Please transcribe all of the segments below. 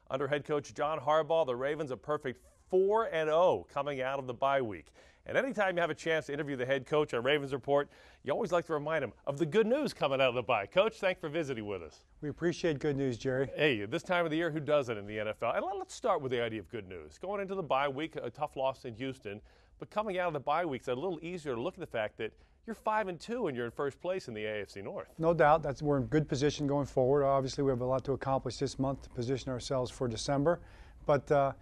Under head coach John Harbaugh, the Ravens a perfect 4-0 coming out of the bye week. And anytime you have a chance to interview the head coach on Ravens Report, you always like to remind him of the good news coming out of the bye. Coach, thanks for visiting with us. We appreciate good news, Jerry. Hey, this time of the year, who doesn't in the NFL? And let's start with the idea of good news. Going into the bye week, a tough loss in Houston, but coming out of the bye week, it's a little easier to look at the fact that you're 5-2 and you're in first place in the AFC North. No doubt. We're in good position going forward. Obviously, we have a lot to accomplish this month to position ourselves for December. But,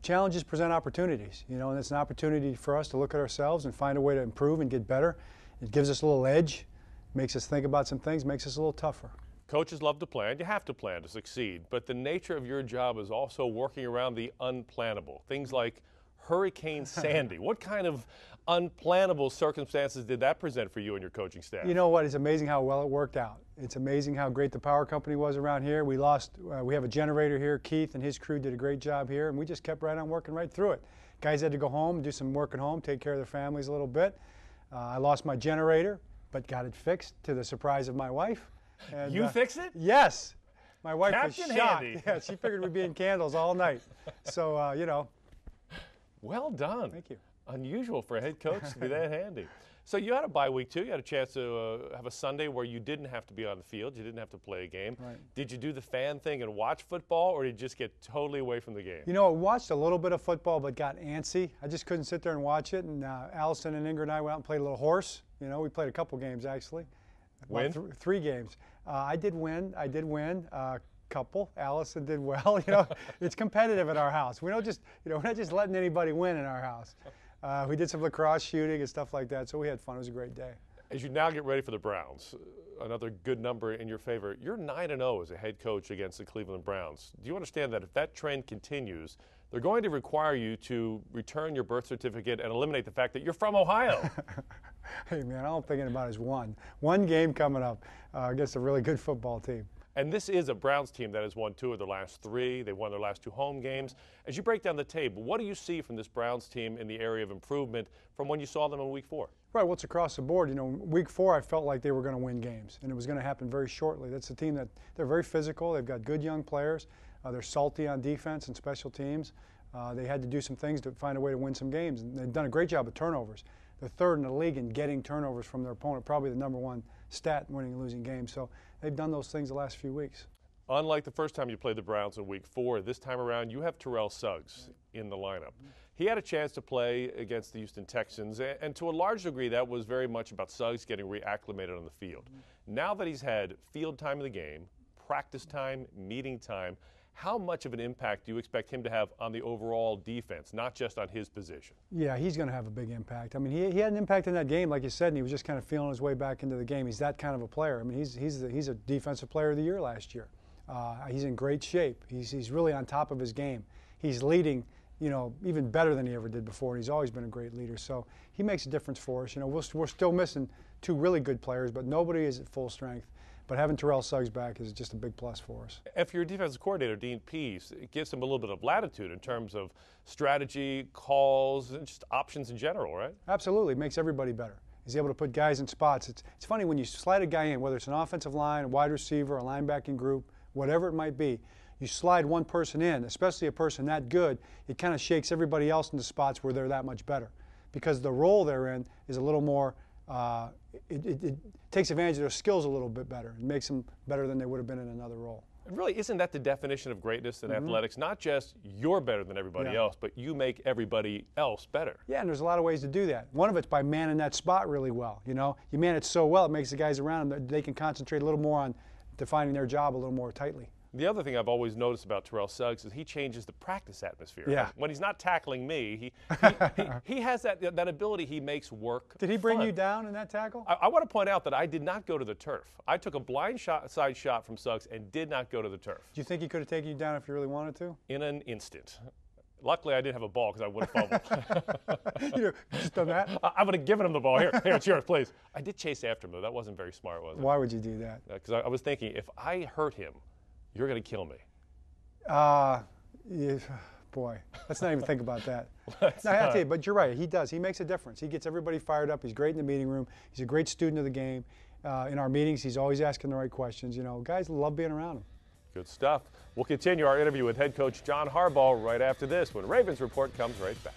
challenges present opportunities, and it's an opportunity for us to look at ourselves and find a way to improve and get better. It gives us a little edge, makes us think about some things, makes us a little tougher. Coaches love to plan. You have to plan to succeed. But the nature of your job is also working around the unplannable. Things like Hurricane Sandy. What kind of unplannable circumstances did that present for you and your coaching staff? You know what? It's amazing how well it worked out. It's amazing how great the power company was around here. We have a generator here. Keith and his crew did a great job here, and we just kept right on working right through it. Guys had to go home, do some work at home, take care of their families a little bit. I lost my generator, but got it fixed to the surprise of my wife. And, you fixed it? Yes. My wife Captain was shocked. Handy. Yeah, she figured we'd be in candles all night. So, Well done. Thank you. Unusual for a head coach to be that handy. So you had a bye week, too. You had a chance to have a Sunday where you didn't have to be on the field. You didn't have to play a game. Right. Did you do the fan thing and watch football, or did you just get totally away from the game? I watched a little bit of football but got antsy. I just couldn't sit there and watch it. And Allison and Ingrid and I went out and played a little horse. We played a couple games, actually. Win? Three games. I did win. Couple. Allison did well. It's competitive at our house. We don't just, we're not just letting anybody win in our house. We did some lacrosse shooting and stuff like that, so we had fun. It was a great day. As you now get ready for the Browns, another good number in your favor, you're 9-0 as a head coach against the Cleveland Browns. Do you understand that if that trend continues, they're going to require you to return your birth certificate and eliminate the fact that you're from Ohio? Hey, man, all I'm thinking about is one game coming up against a really good football team. And this is a Browns team that has won 2 of their last 3. They won their last 2 home games. As you break down the tape, what do you see from this Browns team in the area of improvement from when you saw them in Week 4? Right, well, it's across the board. Week 4, I felt like they were going to win games, and it was going to happen very shortly. That's a team that they're very physical. They've got good young players. They're salty on defense and special teams. They had to do some things to find a way to win some games, and they've done a great job of turnovers. They're third in the league in getting turnovers from their opponent, probably the #1 stat in winning and losing games. So they've done those things the last few weeks. Unlike the first time you played the Browns in Week 4, this time around you have Terrell Suggs in the lineup. He had a chance to play against the Houston Texans, and to a large degree that was very much about Suggs getting reacclimated on the field. Now that he's had field time of the game, practice time, meeting time, how much of an impact do you expect him to have on the overall defense, not just on his position? Yeah, he's going to have a big impact. I mean, he had an impact in that game, like you said, and he was just kind of feeling his way back into the game. He's that kind of a player. I mean, he's a Defensive Player of the Year last year. He's in great shape. He's really on top of his game. He's leading, even better than he ever did before, and he's always been a great leader. So he makes a difference for us. We're still missing 2 really good players, but nobody is at full strength. But having Terrell Suggs back is just a big plus for us. If you're a defensive coordinator, Dean Pease, it gives him a little bit of latitude in terms of strategy, calls, and just options in general, right? Absolutely. It makes everybody better. He's able to put guys in spots. It's funny when you slide a guy in, whether it's an offensive line, a wide receiver, a linebacking group, whatever it might be, you slide one person in, especially a person that good, it kind of shakes everybody else into spots where they're that much better. Because the role they're in is a little more, it takes advantage of their skills a little bit better. It makes them better than they would have been in another role. And really, isn't that the definition of greatness in athletics? Not just you're better than everybody else, but you make everybody else better. Yeah, and there's a lot of ways to do that. One of it's by manning that spot really well. You man it so well, it makes the guys around them, they can concentrate a little more on defining their job a little more tightly. The other thing I've always noticed about Terrell Suggs is he changes the practice atmosphere. Yeah. When he's not tackling me, he has that ability. He makes work Did he bring fun. you down in that tackle? I want to point out that I did not go to the turf. I took a blind side shot from Suggs and did not go to the turf. Do you think he could have taken you down if you really wanted to? In an instant. Luckily, I didn't have a ball because I would have fumbled. Just done that? I would have given him the ball. Here, it's yours, please. I did chase after him, though. That wasn't very smart, was it? Why would you do that? Because I was thinking, if I hurt him, you're going to kill me. Boy, let's not even think about that. No, I have to tell you, but you're right. He does. He makes a difference. He gets everybody fired up. He's great in the meeting room. He's a great student of the game. In our meetings, he's always asking the right questions. You know, guys love being around him. Good stuff. We'll continue our interview with head coach John Harbaugh right after this when Ravens Report comes right back.